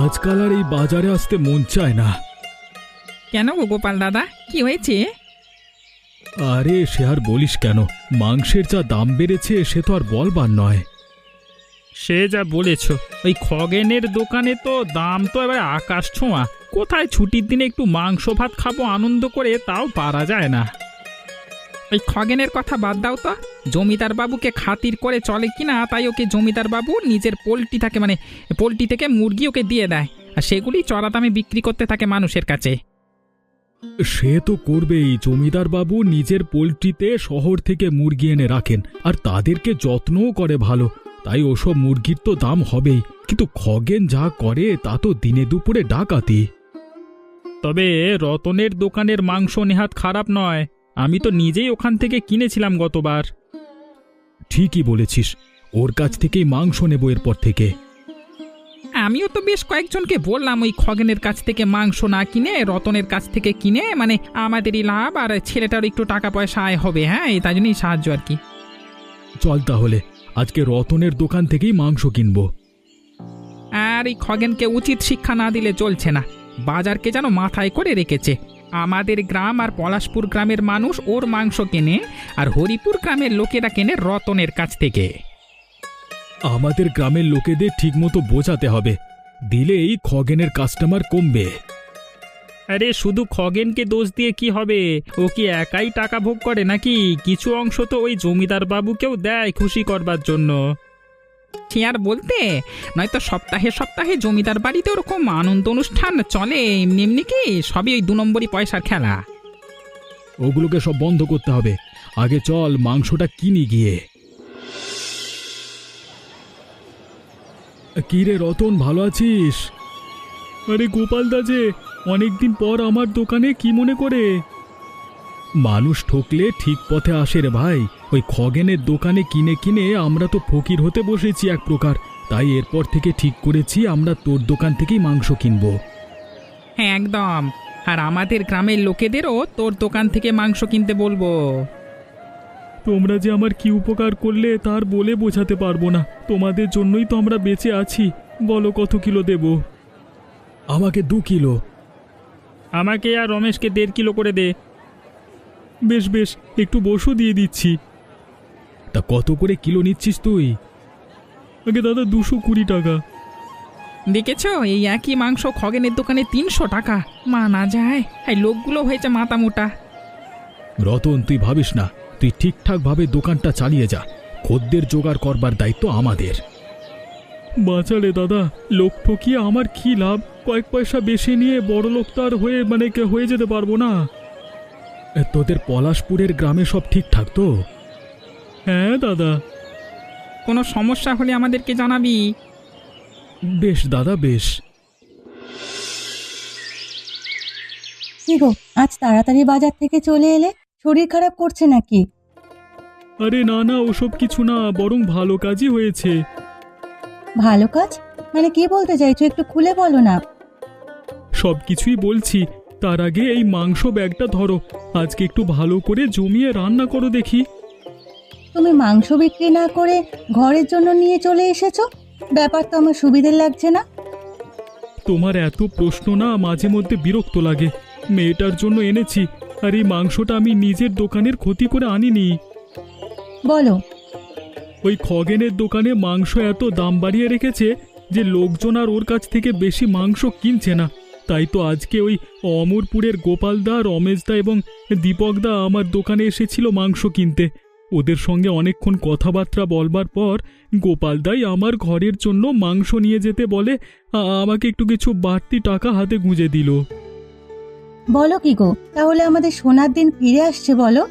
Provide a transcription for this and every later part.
আজকাল আর এই বাজারে আসতে মন চায় না। কেন গো গোপাল দাদা, কি হয়েছে? আরে সে আর বলিস কেন, মাংসের যা দাম বেড়েছে সে তো আর বলবার নয়। সে যা বলেছ, ওই খগেনের দোকানে তো দাম তো এবার আকাশ ছোঁয়া। কোথায় ছুটির দিনে একটু মাংস ভাত খাবো আনন্দ করে, তাও পারা যায় না। ওই খগেনের কথা বাদ দাও তো। জমিদার বাবুকে খাতির করে চলে কিনা, তাই ওকে জমিদার বাবু নিজের পোলট্রি থাকে, মানে পোলট্রি থেকে মুরগি ওকে দিয়ে দেয়, আর সেগুলি চড়া দামে বিক্রি করতে থাকে মানুষের কাছে। সে তো করবেই, জমিদার বাবু নিজের পোলট্রিতে শহর থেকে মুরগি এনে রাখেন আর তাদেরকে যত্নও করে ভালো, তাই ওসব মুরগির তো দাম হবেই। কিন্তু খগেন যা করে তা তো দিনে দুপুরে ডাকাতি। তবে রতনের দোকানের মাংস নেহাত খারাপ নয়, আমি তো নিজেই ওখান থেকে কিনেছিলাম গতবার। ঠিকই বলেছিস, ওর কাছ থেকেই মাংস নেব এরপর থেকে। আমিও তো বেশ কয়েকজনকে বললাম ওই খগেনের কাছ থেকে মাংস না কিনে রতনের কাছ থেকে কিনে, মানে আমাদেরই লাভ আর ছেলেটার একটু টাকা পয়সা আয় হবে। হ্যাঁ, তাই জন্যই সাহায্য আর কি। চল তাহলে আজকে রতনের দোকান থেকেই মাংস কিনবো। আর এই খগেনকে উচিত শিক্ষা না দিলে চলছে না, বাজারকে যেন মাথায় করে রেখেছে। আমাদের গ্রাম আর পলাশপুর গ্রামের মানুষ ওর মাংস কেনে, আর হরিপুর গ্রামের লোকেরা কেনে রতনের কাছ থেকে। আমাদের গ্রামের লোকেদের ঠিকমতো বোঝাতে হবে, দিলেই খগেনের কাস্টমার কমবে। আরে শুধু খগেনকে দোষ দিয়ে কি হবে? ও কি একাই টাকা ভোগ করে নাকি? কিছু অংশ তো ওই জমিদার বাবুকেও দেয় খুশি করবার জন্য। সে আর বলতে, নয়তো সপ্তাহে সপ্তাহে জমিদার বাড়িতে ওরকম আনন্দ অনুষ্ঠান চলে, এমনি এমনি কি সবই ওই 2 নম্বরই পয়সার খেলা। ওগুলোকে সব বন্ধ করতে হবে, আগে চল মাংসটা কিনি গিয়ে। কি রে রতন, ভালো আছিস? আরে গোপাল দা যে, অনেকদিন পর আমার দোকানে কি মনে করে? মানুষ ঠকলে ঠিক পথে আসে রে ভাই। ওই খগেনের দোকানে কিনে কিনে আমরা তো ফকির হতে বসেছি এক প্রকার, তাই এরপর থেকে ঠিক করেছি আমরা তোর দোকান থেকেই মাংস কিনবো। হ্যাঁ একদম, আর আমাদের গ্রামের লোকেদেরও তোর দোকান থেকে মাংস কিনতে বলবো। তোমরা যে আমার কি উপকার করলে তার বলে বোঝাতে পারবো না, তোমাদের জন্যই তো আমরা বেঁচে আছি। বলো কত কিলো দেব? আমাকে 2 কিলো। আমাকে আর রমেশকে 1.5 কিলো করে দে। বেশ বেশ, একটু বসু দিয়ে দিচ্ছি। তা কত করে কিলো নিচ্ছিস তুই? আগে দাদা 220 টাকা। দেখেছো, এই একই মাংস খগেনের দোকানে 300 টাকা। মানা যায়, এই লোকগুলো হয়েছে মাথা মোটা। রতন তুই ভাবিস না, তুই ঠিকঠাক ভাবে দোকানটা চালিয়ে যা, খদ্দের জোগাড় করবার দায়িত্ব আমাদের। বাঁচালে দাদা, লোক ঠকিয়ে আমার কি লাভ? কয়েক পয়সা বেশি নিয়ে বড় লোক তো আর হয়ে যেতে পারবো না। তোদের পলাশপুরের গ্রামে সব ঠিকঠাক তো? হ্যাঁ দাদা। কোনো সমস্যা হলে আমাদেরকে জানাবি। বেশ দাদা, বেশ। কি গো, আজ তাড়াতাড়ি বাজার থেকে চলে এলে? শরীর খারাপ করছে নাকি? আরে না না, ওসব কিছু না, বরং ভালো কাজই হয়েছে। ভালো কাজ মানে কি বলতে চাইছো, একটু খুলে বলো না। সব কিছুই বলছি, তার আগে এই মাংস ব্যাগটা ধরো, আজকে একটু ভালো করে জমিয়ে রান্না করো দেখি। তুমি মাংস বিক্রি না করে ঘরের জন্য নিয়ে চলে এসেছো, ব্যাপার তো আমার সুবিধের লাগছে না। তোমার এত প্রশ্ন না মাঝে মধ্যে বিরক্ত লাগে। মেয়েটার জন্য এনেছি, আর এই মাংসটা আমি নিজের দোকানের ক্ষতি করে আনিনি। বলো। ওই খগেনের দোকানে মাংস এত দাম বাড়িয়ে রেখেছে যে লোকজন আর ওর কাছ থেকে বেশি মাংস কিনছে না। তাই তো আজকে ওই অমরপুরের গোপালদা, রমেশদা এবং দীপকদা আমার দোকানে এসেছিল মাংস কিনতে। ওদের সঙ্গে অনেকক্ষণ কথাবার্তা বলবার পর গোপালদাই আমার ঘরের জন্য মাংস নিয়ে যেতে বলে আমাকে একটু কিছু বাড়তি টাকা হাতে গুঁজে দিল। বলো কি গো, তাহলে আমাদের সোনার দিন ফিরে আসছে বলো?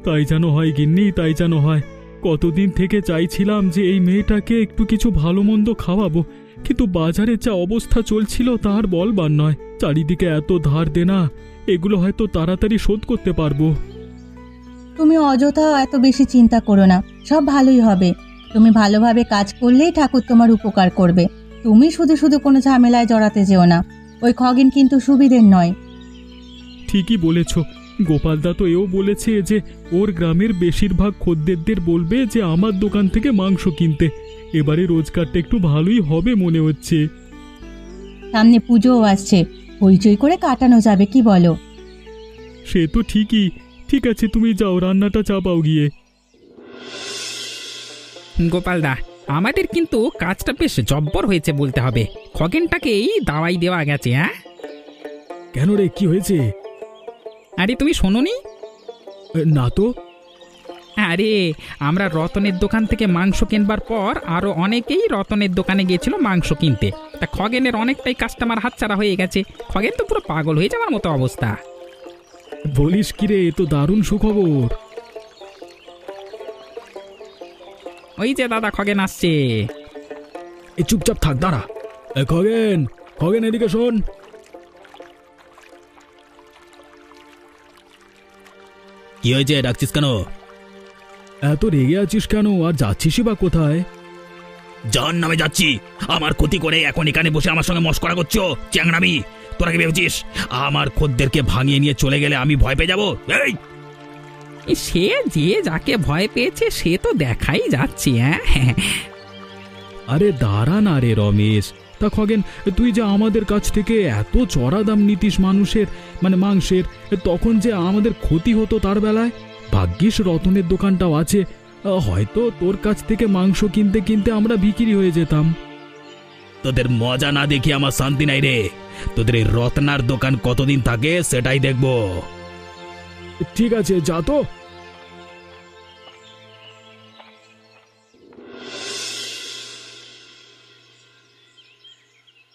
তাই যেন হয় গিন্নি, তাই যেন হয়। কতদিন থেকে চাইছিলাম যে এই মেয়েটাকে একটু কিছু ভালো মন্দ খাওয়াবো, কিন্তু বাজারে যা অবস্থা চলছিল তার বলবার নয়। চারিদিকে এত ধার দেনা, এগুলো হয়তো তাড়াতাড়ি শোধ করতে পারবো। তুমি অযথা এত বেশি চিন্তা করো না, সব ভালোই হবে। তুমি ভালোভাবে কাজ করলেই ঠাকুর তোমার উপকার করবে। তুমি শুধু শুধু কোনো ঝামেলায় জড়াতে যেও না। ওই খগেন কিন্তু সুবিধের নয়। ঠিকই বলেছ, গোপালদা তো এও বলেছে যে ওর গ্রামের বেশিরভাগ খদ্দেরদের বলবে যে আমার দোকান থেকে মাংস কিনতে। এবারে রোজগারটা একটু ভালোই হবে মনে হচ্ছে। সামনে পুজোও আসছে, হইচই করে কাটানো যাবে, কি বলো? সে তো ঠিকই। ঠিক আছে, তুমি যাও, রান্নাটা চাপাও গিয়ে। গোপালদা, আমাদের কিন্তু কাজটা বেশ জব্বর হয়েছে বলতে হবে। খগেনটাকেই দাওয়াই দেওয়া গেছে। হ্যাঁ, কেন রে, কি হয়েছে? আরে তুমি শোনোনি? না তো। আরে আমরা রতনের দোকান থেকে মাংস কিনবার পর আরো অনেকেই রতনের দোকানে গিয়েছিল মাংস কিনতে। তা খগেনের অনেকটাই কাস্টমার হাতছাড়া হয়ে গেছে। খগেন তো পুরো পাগল হয়ে যাওয়ার মতো অবস্থা। বলিস কি রে, এ তো দারুণ সুখবর। ওই যে দাদা খগেন আসছে। এ চুপচাপ থাক, দাঁড়া। খগেন, খগেন এদিকে শোন। কি হয়েছে, ডাকছিস কেন? এত রেগে আছিস কেন, আর যাচ্ছিসই বা কোথায়? জান নামে যাচ্ছি। আমার ক্ষতি করে এখন এখানে বসে আমার সঙ্গে মস্করা করছো? চ্যাংড়ামি! তোরা কি ভেবেছিস আমার খদ্দেরকে ভাঙিয়ে নিয়ে চলে গেলে আমি ভয় পেয়ে যাবো? এই সে যে যাকে ভয় পেয়েছে সে তো দেখাই যাচ্ছে। হ্যাঁ, আরে দাঁড়া না রে রমেশ। তা খগেন, তুই যে আমাদের কাছ থেকে এত চড়া দাম নিতিস মানুষের, মানে মাংসের, তখন যে আমাদের ক্ষতি হতো তার বেলায়। ভাগ্যিস রতনের দোকানটাও আছে, হয়তো তোর কাছ থেকে মাংস কিনতে কিনতে আমরা বিক্রি হয়ে যেতাম। তোদের মজা না দেখি আমার শান্তি নাই রে। তোদের এই রত্নার দোকান কতদিন থাকে সেটাই দেখবো। ঠিক আছে, যা তো।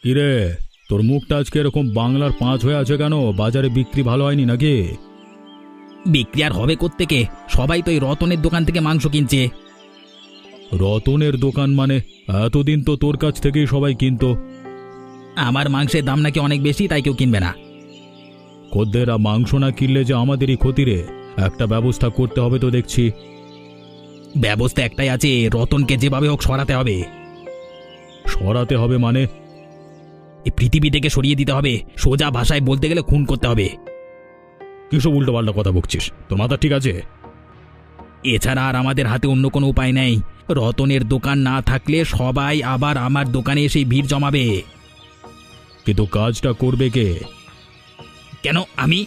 কিরে, তোর মুখটা আজকে এরকম বাংলার 5 হয়ে আছে কেন? বাজারে বিক্রি ভালো হয়নি নাকি? বিক্রি আর হবে কোত্থেকে? সবাই তো এই রতনের দোকান থেকে মাংস কিনছে। রতনের দোকান মানে? এতদিন তো তোর কাছ থেকেই সবাই কিনতো। আমার মাংসের দাম নাকি অনেক বেশি, তাই কেউ কিনবে না। খদ্দেররা মাংস না কিনলে যে আমাদেরই ক্ষতি রে। একটা ব্যবস্থা করতে হবে তো দেখছি। ব্যবস্থা একটাই আছে, রতনকে যেভাবে হোক সরাতে হবে। সরাতে হবে মানে? এই পৃথিবী থেকে সরিয়ে দিতে হবে। সোজা ভাষায় বলতে গেলে খুন করতে হবে। কিসব উল্টো পাল্টা কথা বকছিস? তোর মাথা ঠিক আছে? এছাড়া আর আমাদের হাতে অন্য কোনো উপায় নেই। রতনের দোকান না থাকলে সবাই আবার আমার দোকানে এসে ভিড় জমাবে। কিন্তু কাজটা করবে কে? কেন আমি?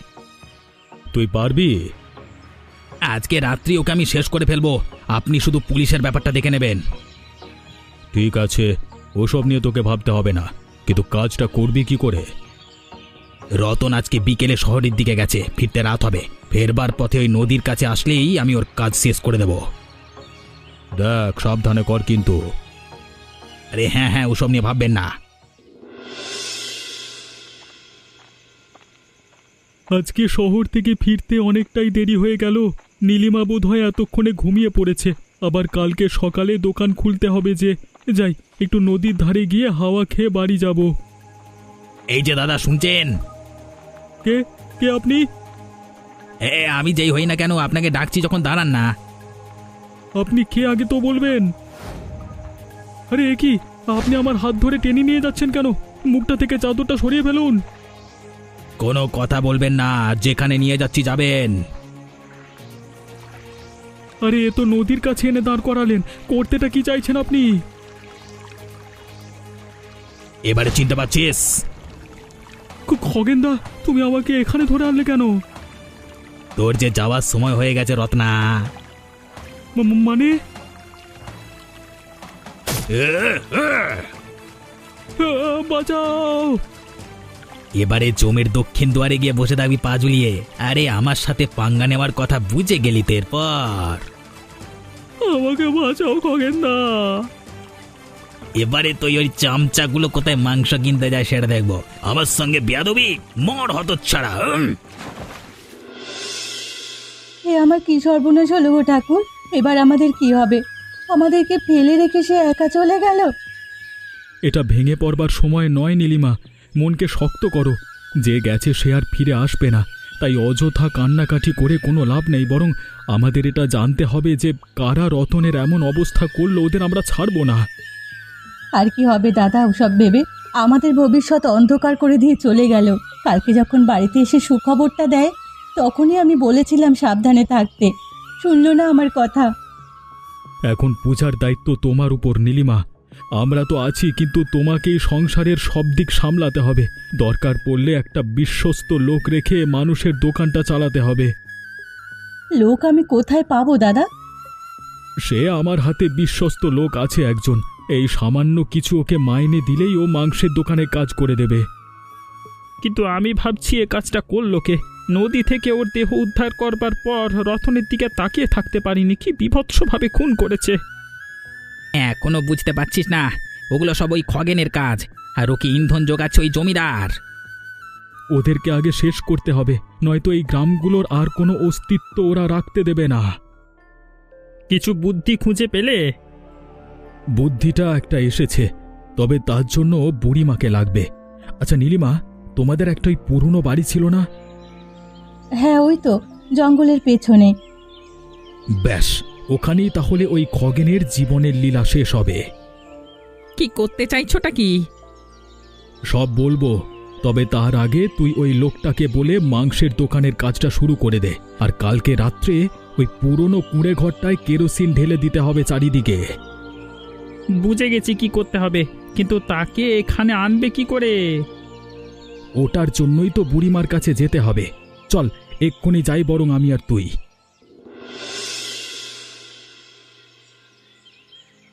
তুই পারবি? আজকে রাত্রি ওকে আমি শেষ করে ফেলবো। আপনি শুধু পুলিশের ব্যাপারটা দেখে নেবেন। ঠিক আছে, ওসব নিয়ে তোকে ভাবতে হবে না, কিন্তু কাজটা করবি কি করে? রতন আজকে বিকেলে শহরের দিকে গেছে, ফিরতে রাত হবে। ফেরবার পথে ওই নদীর কাছে আসলেই আমি ওর কাজ শেষ করে দেব। দেখ, সাবধানে কর কিন্তু। আরে হ্যাঁ হ্যাঁ, ওসব নিয়ে ভাববেন না। আজকে শহর থেকে ফিরতে অনেকটাই দেরি হয়ে গেল। নীলিমা বোধহয় এতক্ষণে ঘুমিয়ে পড়েছে। আবার কালকে সকালে দোকান খুলতে হবে যে। যাই, একটু নদীর ধারে গিয়ে হাওয়া খেয়ে বাড়ি যাব। এই যে দাদা, শুনছেন? কে কে আপনি? হ্যাঁ, আমি যেই হই না কেন আপনাকে ডাকছি যখন, দাঁড়ান না। আপনি কে আগে তো বলবেন। আরে এ কি, আপনি আমার হাত ধরে টেনে নিয়ে যাচ্ছেন কেন? মুখটা থেকে চাদরটা সরিয়ে ফেলুন। কোনো কথা বলবেন না, যেখানে নিয়ে যাচ্ছি যাবেন। আরে এ তো নদীর কাছে এনে দাঁড় করালেন। করতেটা কি চাইছেন আপনি? এবারে চিনতে পারছিস? খগেনদা, তুমি আমাকে এখানে ধরে আনলে কেন? তোর যে যাওয়ার সময় হয়ে গেছে রত্না। মানে? বাঁচাও! এবারে জমির দক্ষিণ দুয়ারে গিয়ে বসে থাকবি পা ঝুলিয়ে। আরে আমার সাথে পাঙ্গা নেওয়ার কথা বুঝে গেলি তো এরপর। আমাকে বাঁচাও খগেনদা। এবারে তুই ওই চামচাগুলো কোথায় মাংস কিনতে যায় সেটা দেখবো। আমার সঙ্গে বেয়াদবি, মর হতচ্ছাড়া। এ আমার কি সর্বনাশ হলো গো ঠাকুর! এবার আমাদের কি হবে? আমাদেরকে ফেলে রেখে সে একা চলে গেল। এটা ভেঙে পড়বার সময় নয় নীলিমা, মনকে শক্ত করো। যে গেছে সে আর ফিরে আসবে না, তাই অযথা কান্নাকাটি করে কোনো লাভ নেই। বরং আমাদের এটা জানতে হবে যে কারা রতনের এমন অবস্থা করলো, ওদের আমরা ছাড়বো না। আর কি হবে দাদা ওসব ভেবে? আমাদের ভবিষ্যৎ অন্ধকার করে দিয়ে চলে গেল। কালকে যখন বাড়িতে এসে সুখবরটা দেয়, তখনই আমি বলেছিলাম সাবধানে থাকতে। শুনলো না আমার কথা। এখন পূজার দায়িত্ব তোমার উপর নীলিমা। আমরা তো আছি, কিন্তু তোমাকেই সংসারের সব দিক সামলাতে হবে। দরকার পড়লে একটা বিশ্বস্ত লোক রেখে মানুষের দোকানটা চালাতে হবে। লোক আমি কোথায় পাবো দাদা? সে আমার হাতে বিশ্বস্ত লোক আছে একজন। এই সামান্য কিছু ওকে মাইনে দিলেই ও মাংসের দোকানে কাজ করে দেবে। কিন্তু আমি ভাবছি এ কাজটা করলো কে? নদী থেকে ওর দেহ উদ্ধার করবার পর রতনের দিকে তাকিয়ে থাকতে পারিনি, কি বিভৎসভাবে খুন করেছে। এখনো বুঝতে পারছিস না? ওগুলো সব ওই খগেনের কাজ, আর ওকে ইন্ধন যোগাচ্ছে ওই জমিদার। ওদেরকে আগে শেষ করতে হবে, নয়তো এই গ্রামগুলোর আর কোনো অস্তিত্ব ওরা রাখতে দেবে না। কিছু বুদ্ধি খুঁজে পেলে? বুদ্ধিটা একটা এসেছে, তবে তার জন্য বুড়িমাকে লাগবে। আচ্ছা নীলিমা, তোমাদের একটা ওই পুরনো বাড়ি ছিল না? হ্যাঁ, ওই তো জঙ্গলের পেছনে। ব্যাস, ওখানেই তাহলে ওই খগেনের জীবনের লীলা শেষ হবে। কি করতে চাইছোটা কি? সব বলবো, তবে তার আগে তুই ওই লোকটাকে বলে মাংসের দোকানের কাজটা শুরু করে দে। আর কালকে রাত্রে ওই পুরনো কুঁড়ে ঘরটায় কেরোসিন ঢেলে দিতে হবে চারিদিকে। বুঝে গেছি কি করতে হবে, কিন্তু তাকে এখানে আনবে কি করে? ওটার জন্যই তো বুড়িমার কাছে যেতে হবে। চল এক্ষুনি যাই বরং আমি আর তুই।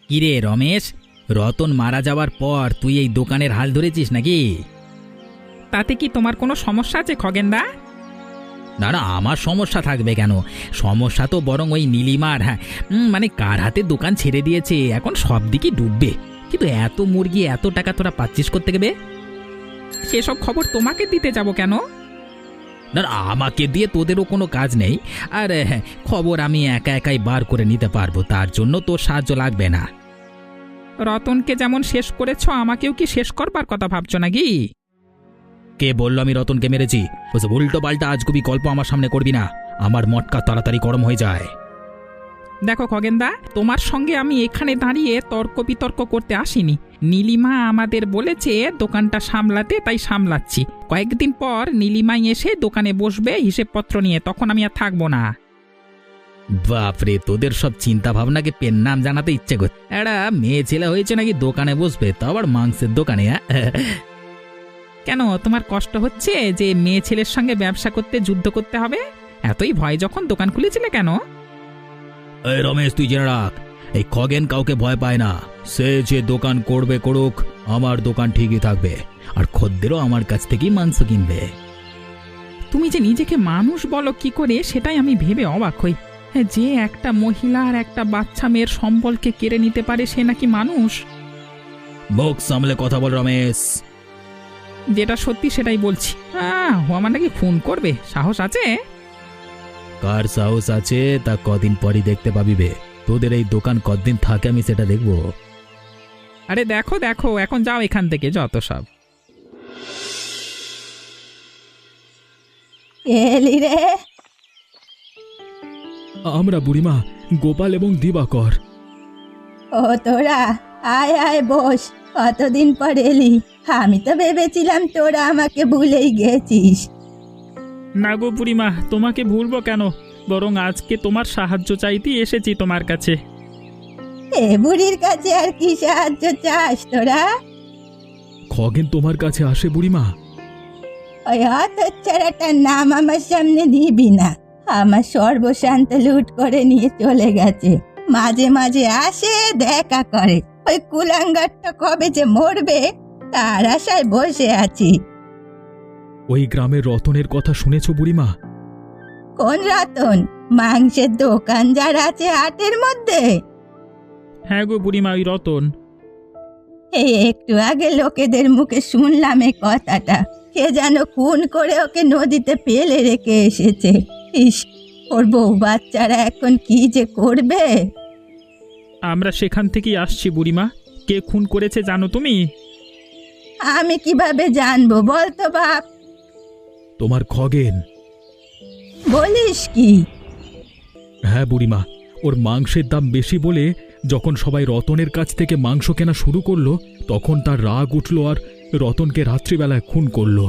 কিরে রমেশ, রতন মারা যাওয়ার পর তুই এই দোকানের হাল ধরেছিস নাকি? তাতে কি তোমার কোনো সমস্যা আছে খগেনদা? না না, আমার সমস্যা থাকবে কেন? সমস্যা তো বরং ওই নীলিমার। হ্যাঁ, মানে কার হাতে দোকান ছেড়ে দিয়েছে, এখন সব দিকে ডুববে। কিন্তু এত মুরগি, এত টাকা তোরা পাচ্ছিস করতে গেবে? সেসব খবর তোমাকে দিতে যাব কেন? না না, আমাকে দিয়ে তোদেরও কোনো কাজ নেই। আর হ্যাঁ, খবর আমি একা একাই বার করে নিতে পারবো, তার জন্য তোর সাহায্য লাগবে না। রতনকে যেমন শেষ করেছ, আমাকেও কি শেষ করবার কথা ভাবছো নাকি? কে বললো আমি রতনকে মেরেছি? ওসব উল্টো পাল্টা আজগুবি গল্প আমার সামনে করবি না, আমার মটকা তাড়াতাড়ি গরম হয়ে যায়। দেখো খগেনদা, তোমার সঙ্গে আমি এখানে দাঁড়িয়ে তর্ক বিতর্ক করতে আসিনি। নীলিমা আমাদের বলেছে দোকানটা সামলাতে, তাই সামলাচ্ছি। কয়েকদিন পর নীলিমাই এসে দোকানে বসবে হিসেবপত্র নিয়ে, তখন আমি আর থাকবো না। বাপরে, তোদের সব চিন্তা ভাবনাকে পেন নাম জানাতে ইচ্ছে করছে। একটা মেয়ে ছেলে হয়েছে নাকি দোকানে বসবে, তো আবার মাংসের দোকানে? কেন, তোমার কষ্ট হচ্ছে যে মেয়ে ছেলের সঙ্গে ব্যবসা করতে যুদ্ধ করতে হবে? এতই ভয় যখন দোকান খুলেছিলে কেন? এই রমেশ, তুই জেনে রাখ, এই খগেন কাউকে ভয় পায় না। সে যে দোকান করবে করুক, আমার দোকান ঠিকই থাকবে, আর খদ্দেরও আমার কাছ থেকেই মাংস কিনবে। তুমি যে নিজেকে মানুষ বলো কি করে, সেটাই আমি ভেবে অবাক হই। যে একটা মহিলা আর একটা বাচ্চা মেয়ের সম্বলকে কেড়ে নিতে পারে, সে নাকি মানুষ? মুখ সামলে কথা বল রমেশ। যেটা সত্যি সেটাই বলছি। ও আমার নাকি খুন করবে, সাহস আছে? কার সাহস আছে তা কদিন পরই দেখতে পাবি বে। তোদের এই দোকান কতদিন থাকে আমি সেটা দেখবো। আরে দেখো দেখো, এখন যাও এখান থেকে, যত সব। এলি রে? আমরা বুড়িমা, গোপাল এবং দিবাকর। ও তোরা, আয় আয় বস। কতদিন পর এলি? আমি তো ভেবেছিলাম তোরা আমাকে ভুলেই গেছিস। না গো বুড়িমা, তোমাকে ভুলবো কেন? বরং আজকে তোমার সাহায্য চাইতেই এসেছি তোমার কাছে। এ বুড়ির কাছে আর কি সাহায্য চাস তোরা? খগেন তোমার কাছে আসে বুড়িমা? ওই হতচ্ছাড়াটার নাম আমার সামনে নিবি না। আমার সর্বশান্ত লুট করে নিয়ে চলে গেছে। মাঝে মাঝে আসে, দেখা করে। ওই কুলাঙ্গারটা কবে যে মরবে তার আশায় বসে আছি। ওই গ্রামের রতনের কথা শুনেছ বুড়িমা? কোন রতন? মাংসের দোকান যার আছে হাটের মধ্যে? হ্যাঁ গো বুড়িমা, ওই রতন। এই একটু আগে লোকেদের মুখে শুনলাম এই কথাটা। কে যেন খুন করে ওকে নদীতে ফেলে রেখে এসেছে। ইস, ওর বউ বাচ্চারা এখন কি যে করবে। আমরা সেখান থেকেই আসছি বুড়িমা। কে খুন করেছে জানো তুমি? আমি কিভাবে জানবো বলতো বাপ? তোমার খগেন। বলিস কি? হ্যাঁ বুড়িমা, ওর মাংসের দাম বেশি বলে যখন সবাই রতনের কাছ থেকে মাংস কেনা শুরু করলো, তখন তার রাগ উঠল আর রতনকে রাত্রিবেলায় খুন করলো।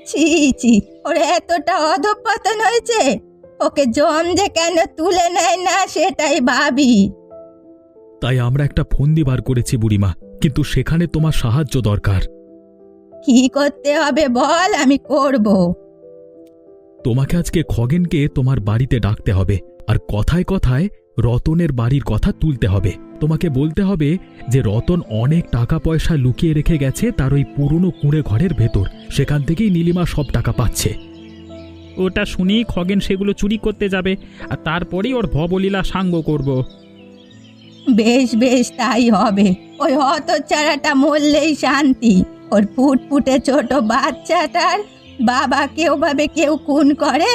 ছি ছি, ওর এতটা অধঃপতন হয়েছে। ওকে জম যে কেন তুলে নেয় না সেটাই ভাবি। তাই আমরা একটা ফন্দি বার করেছি বুড়িমা, কিন্তু সেখানে তোমার সাহায্য দরকার। কি করতে হবে বল, আমি করব। তোমাকে আজকে খগেনকে তোমার বাড়িতে ডাকতে হবে, আর কথায় কথায় রতনের বাড়ির কথা তুলতে হবে। তোমাকে বলতে হবে যে রতন অনেক টাকা পয়সা লুকিয়ে রেখে গেছে তার ওই পুরনো কুঁড়ে ঘরের ভেতর, সেখান থেকেই নীলিমা সব টাকা পাচ্ছে। ওটা শুনেই খগেন সেগুলো চুরি করতে যাবে, আর তারপরেই ওর ভবলীলা সাঙ্গ করব। বেশ বেশ, তাই হবে। ওই হতচ্ছাড়াটা মরলেই শান্তি। ওর ফুটফুটে ছোট বাচ্চাটার বাবাকে ওভাবে কেউ খুন করে?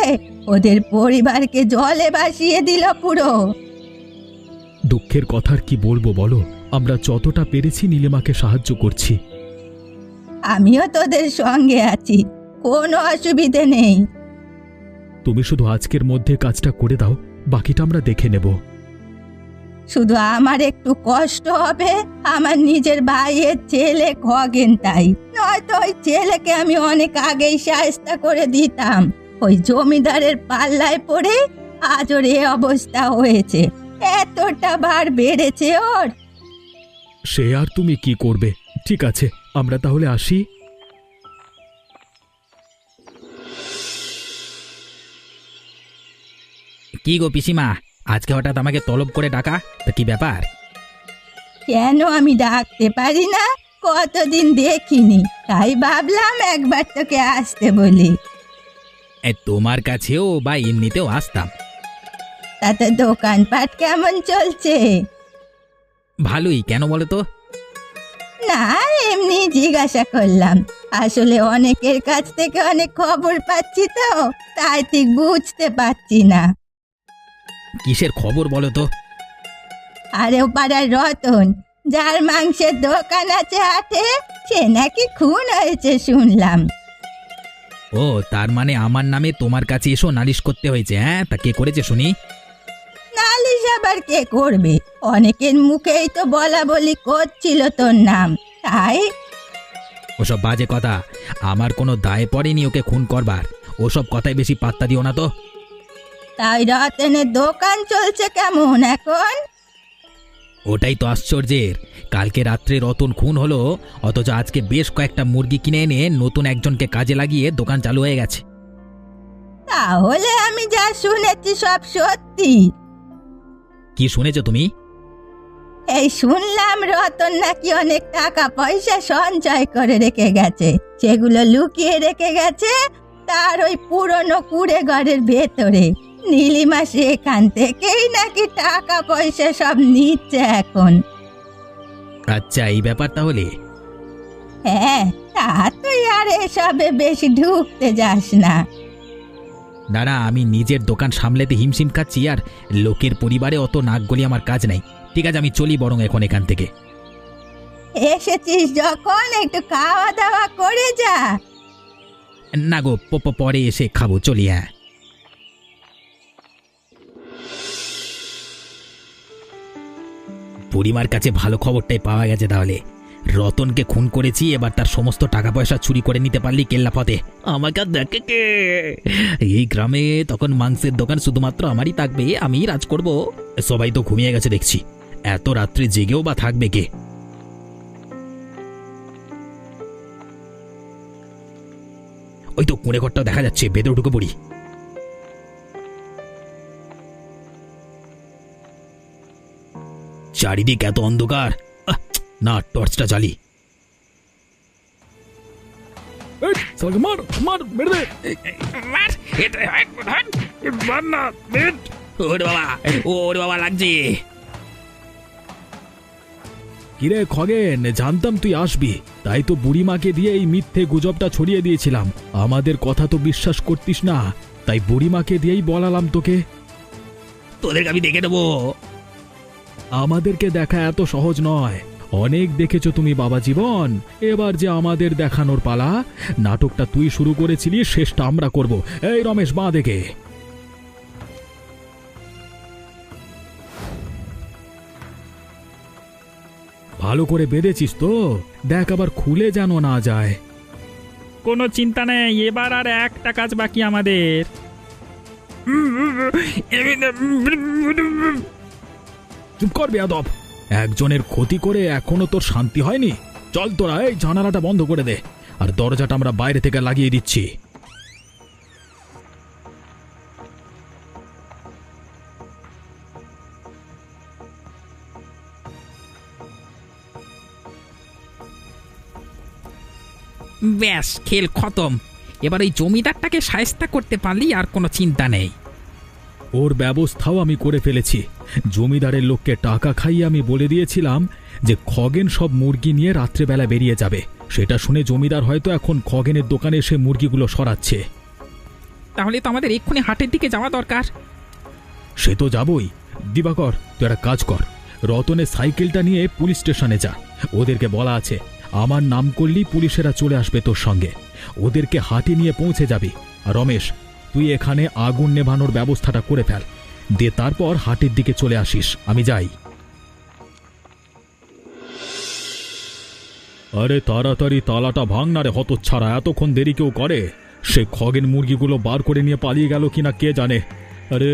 ওদের পরিবারকে জলে ভাসিয়ে দিল পুরো। দুঃখের কথার কি বলবো বলো, আমরা যতটা পেরেছি নীলিমাকে সাহায্য করছি। আমিও তোদের সঙ্গে আছি, কোনো অসুবিধে নেই। তুমি শুধু আজকের মধ্যে কাজটা করে দাও, বাকিটা আমরা দেখে নেব। শুধু আমার একটু কষ্ট হবে, আমার নিজের ভাইয়ের ছেলে খগেন, তাই নয়তো ওই ছেলেকে আমি অনেক আগেই শায়েস্তা করে দিতাম। ওই জমিদারের পাল্লায় পড়ে আজ ওর এ অবস্থা হয়েছে। এতটা বার বেড়েছে ওর। সে আর তুমি কি করবে? ঠিক আছে, আমরা তাহলে আসি। কি গো পিসিমা, আজকে হঠাৎ আমাকে তলব করে ডাকা, তা কি ব্যাপার? কেন আমি ডাকতে পারি না? কতদিন দেখিনি, তাই ভাবলাম একবার তোকে আসতে বলি। তোমার কাছেও বা এমনিতেও আসতাম। তাতে দোকানপাট কেমন চলছে? ভালোই, কেন বলো তো? না, এমনি জিজ্ঞাসা করলাম। আসলে অনেকের কাছ থেকে অনেক খবর পাচ্ছি তো, তাই ঠিক বুঝতে পারছি না। কিসের খবর বলো তো? আরে ও পাড়ার রতন, যার মাংসের দোকান আছে হাটে, সে নাকি খুন হয়েছে শুনলাম। ও, তার মানে আমার নামে তোমার কাছে এসো নালিশ করতে হয়েছে? হ্যাঁ, তা কে করেছে শুনি? নালিশ আবার কে করবে? অনেকের মুখেই তো বলা বলি করছিল তোর নাম, তাই। ওসব বাজে কথা, আমার কোনো দায় পড়েনি ওকে খুন করবার। ওসব কথায় বেশি পাত্তা দিও না তো। তাই রতনের দোকান চলছে কেমন এখন? ওটাই তো আশ্চর্যের, কালকে রাত্রে রতন খুন হলো, অথচ আজকে বেশ কয়েকটা মুরগি কিনে এনে নতুন একজনকে কাজে লাগিয়ে দোকান চালু হয়ে গেছে। তাহলে আমি যা শুনেছি সব সত্যি? কি শুনেছো তুমি? এই শুনলাম রতন নাকি অনেক টাকা পয়সা সঞ্চয় করে রেখে গেছে, সেগুলো লুকিয়ে রেখে গেছে তার ওই পুরনো কুড়ে ঘরের ভেতরে। নীলিমা সেখান থেকেই নাকি টাকা পয়সা সব নিচ্ছে এখন। আচ্ছা, এই ব্যাপার তাহলে। হ্যাঁ, তা তুই আর এসবে বেশি ঢুকতে যাস না। না না, আমি নিজের দোকান সামলাতে হিমশিম খাচ্ছি, আর লোকের পরিবারে অত নাক গলি আমার কাজ নাই। ঠিক আছে, আমি চলি বরং এখন এখান থেকে। এসেছিস যখন একটু খাওয়া দাওয়া করে যা। না গো, পরে এসে খাবো, চলি। হ্যাঁ, বুড়িমার কাছে ভালো খবরটাই পাওয়া গেছে। তাহলে রতনকে খুন করেছি, এবার তার সমস্ত টাকা পয়সা চুরি করে নিতে পারলি কেল্লাফতে। আমাকে আর দেখে কে? এই গ্রামে তখন মাংসের দোকান শুধুমাত্র আমারই থাকবে, আমিই রাজ করব। সবাই তো ঘুমিয়ে গেছে দেখছি, এত রাত্রে জেগেও বা থাকবে কে? ওই তো কুঁড়ে ঘরটাও দেখা যাচ্ছে, ভেতরে ঢুকে পড়ি। চারিদিক এত অন্ধকার, না টর্চটা জ্বালি। মার মার, মেরে দে। ওরে বাবা, ওরে বাবা, লাগছে। কিরে খগেন, জানতাম তুই আসবি, তাই তো বুড়িমাকে দিয়ে এই মিথ্যে গুজবটা ছড়িয়ে দিয়েছিলাম। আমাদের কথা তো বিশ্বাস করতিস না, তাই বুড়িমাকে দিয়েই বলালাম তোকে। তোদেরকে আমি দেখে নেবো। আমাদেরকে দেখা এত সহজ নয়, অনেক দেখেছো তুমি বাবা জীবন। এবার যে আমাদের দেখানোর পালা। নাটকটা তুই শুরু করেছিলি, শেষটা আমরা করব। এই রমেশ, বাঁ দেখে। ভালো করে বেঁধেছিস তো? দেখ আবার খুলে যেন না যায়। কোনো চিন্তা নেই, এবার আর একটা কাজ বাকি আমাদের। চুপ কর বেয়াদব। একজনের ক্ষতি করে এখনো তোর শান্তি হয়নি? চল তোরা এই জানালাটা বন্ধ করে দে, আর দরজাটা আমরা বাইরে থেকে লাগিয়ে দিচ্ছি। ব্যাস, খেল খতম। এবার ওই জমিদারটাকে শায়েস্তা করতে পারলেই আর কোনো চিন্তা নেই। ওর ব্যবস্থাও আমি করে ফেলেছি। জমিদারের লোককে টাকা খাইয়ে আমি বলে দিয়েছিলাম যে খগেন সব মুরগি নিয়ে রাত্রেবেলা বেরিয়ে যাবে। সেটা শুনে জমিদার হয়তো এখন খগেনের দোকানে এসে মুরগিগুলো সরাচ্ছে। তাহলে তো আমাদের এক্ষুনি হাটের দিকে যাওয়া দরকার। সে তো যাবই। দিবাকর, তুই একটা কাজ কর, রতনের সাইকেলটা নিয়ে পুলিশ স্টেশনে যা। ওদেরকে বলা আছে আমার নাম করলেই পুলিশেরা চলে আসবে তোর সঙ্গে। ওদেরকে হাটে নিয়ে পৌঁছে যাবি। আর রমেশ, তুই এখানে আগুন নেভানোর ব্যবস্থাটা করে ফেল, দিয়ে তারপর হাটের দিকে চলে আসিস। আমি যাই। আরে তাড়াতাড়ি তালাটা ভাঙ না রে হতচ্ছাড়া, এতক্ষণ দেরি কেউ করে? সে খগেন মুরগিগুলো বার করে নিয়ে পালিয়ে গেল কিনা কে জানে। আরে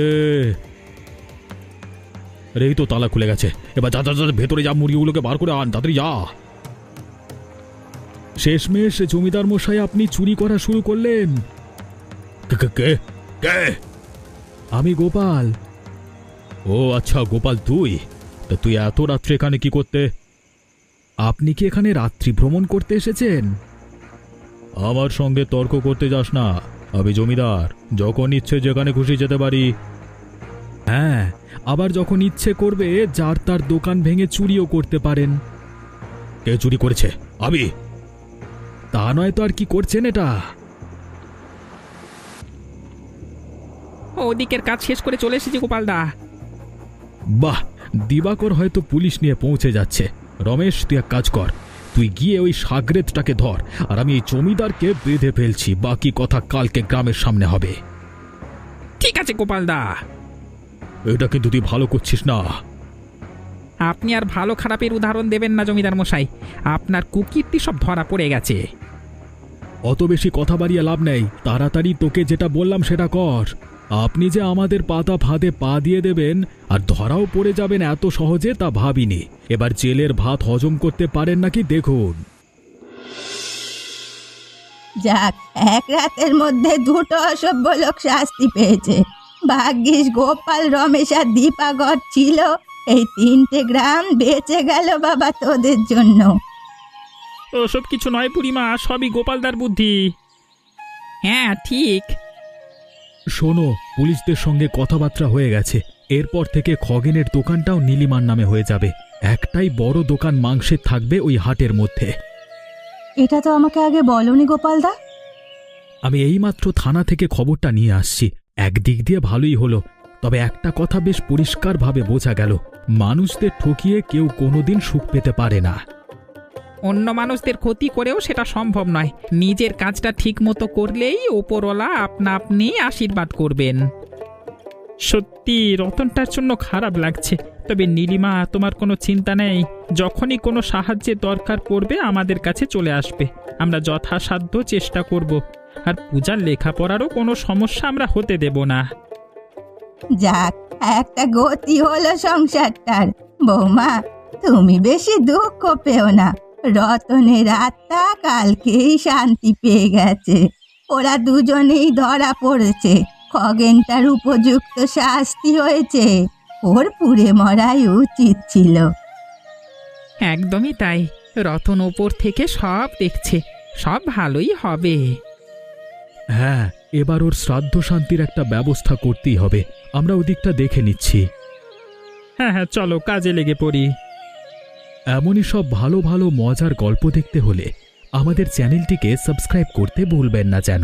আরে এই তো তালা খুলে গেছে। এবার যা যা যা, ভেতরে যা, মুরগিগুলোকে বার করে আন, তাড়াতাড়ি যা। শেষমেশ জমিদার মশাই আপনি চুরি করা শুরু করলেন। কে? আমি গোপাল। ও আচ্ছা গোপাল, তুই এত রাত্রে এখানে কি করতে? আপনি কি এখানে রাত্রি ভ্রমণ করতে এসেছেন? আমার সঙ্গে তর্ক করতে যাস না, আমি জমিদার, যখন ইচ্ছে যেখানে খুশি যেতে পারি। হ্যাঁ, আবার যখন ইচ্ছে করবে যার তার দোকান ভেঙে চুরিও করতে পারেন। কে চুরি করেছে? আমি। তা নয় তো আর কি করছেন এটা? ওদিকের কাজ শেষ করে চলে এসেছি গোপালদা। বাহ, দিবাকর হয়তো পুলিশ নিয়ে পৌঁছে যাচ্ছে। রমেশ, তুই এক কাজ কর, তুই গিয়ে ওই সাগরেদটাকে ধর, আর আমি এই জমিদারকে বেঁধে ফেলছি। বাকি কথা কালকে গ্রামের সামনে হবে। ঠিক আছে গোপালদা। এটা কিন্তু তুই ভালো করছিস না। আপনি আর ভালো খারাপের উদাহরণ দেবেন না জমিদার মশাই, আপনার কুকীর্তি সব ধরা পড়ে গেছে। অত বেশি কথা বাড়িয়ে লাভ নেই, তাড়াতাড়ি তোকে যেটা বললাম সেটা কর। আপনি যে আমাদের পাতা ফাঁদে পা দিয়ে দেবেন আর ধরাও পড়ে যাবেন এত সহজে তা ভাবিনি। এবার জেলের ভাত হজম করতে পারেন নাকি দেখুন। যাক, এক রাতের মধ্যে দুটো অসভ্য লোক শাস্তি পেয়েছে। ভাগ্যিস গোপাল, রমেশ আর দীপাকর ছিল, এই 3টে গ্রাম বেঁচে গেল বাবা তোদের জন্য। ওসব কিছু নয় বুড়িমা, সবই গোপালদার বুদ্ধি। হ্যাঁ ঠিক। শোনো, পুলিশদের সঙ্গে কথাবার্তা হয়ে গেছে। এরপর থেকে খগেনের দোকানটাও নীলিমার নামে হয়ে যাবে। একটাই বড় দোকান মাংসের থাকবে ওই হাটের মধ্যে। এটা তো আমাকে আগে বলনি গোপালদা। আমি এইমাত্র থানা থেকে খবরটা নিয়ে আসছি। একদিক দিয়ে ভালোই হলো, তবে একটা কথা বেশ পরিষ্কারভাবে বোঝা গেল, মানুষদের ঠকিয়ে কেউ কোনোদিন সুখ পেতে পারে না। অন্য মানুষদের ক্ষতি করেও সেটা সম্ভব নয়। নিজের কাজটা ঠিক মতো করলেই ওপরওয়ালা আপনা আপনি আশীর্বাদ করবেন। সত্যি রতনটার জন্য খারাপ লাগছে, তবে নীলিমা তোমার কোনো চিন্তা নেই। যখনই কোনো সাহায্যের দরকার পড়বে আমাদের কাছে চলে আসবে। আমরা যথাসাধ্য চেষ্টা করব, আর পূজার লেখাপড়ারও কোনো সমস্যা আমরা হতে দেব না। যাক, একটা গতি হলো সংসারটার। বৌমা, তুমি বেশি দুঃখ পেও না। রতনের আত্মা কালকেই শান্তি পেয়ে গেছে। ওরা দুজনেই ধরা পড়েছে। খগেনটার উপযুক্ত শাস্তি হয়েছে। ওর পুড়ে মরাই উচিত ছিল। একদমই তাই। রতন ওপর থেকে সব দেখছে, সব ভালোই হবে। হ্যাঁ, এবার ওর শ্রাদ্ধ শান্তির একটা ব্যবস্থা করতেই হবে। আমরা ওদিকটা দেখে নিচ্ছি। হ্যাঁ হ্যাঁ, চলো কাজে লেগে পড়ি। এমনই সব ভালো ভালো মজার গল্প দেখতে হলে আমাদের চ্যানেলটিকে সাবস্ক্রাইব করতে ভুলবেন না যেন।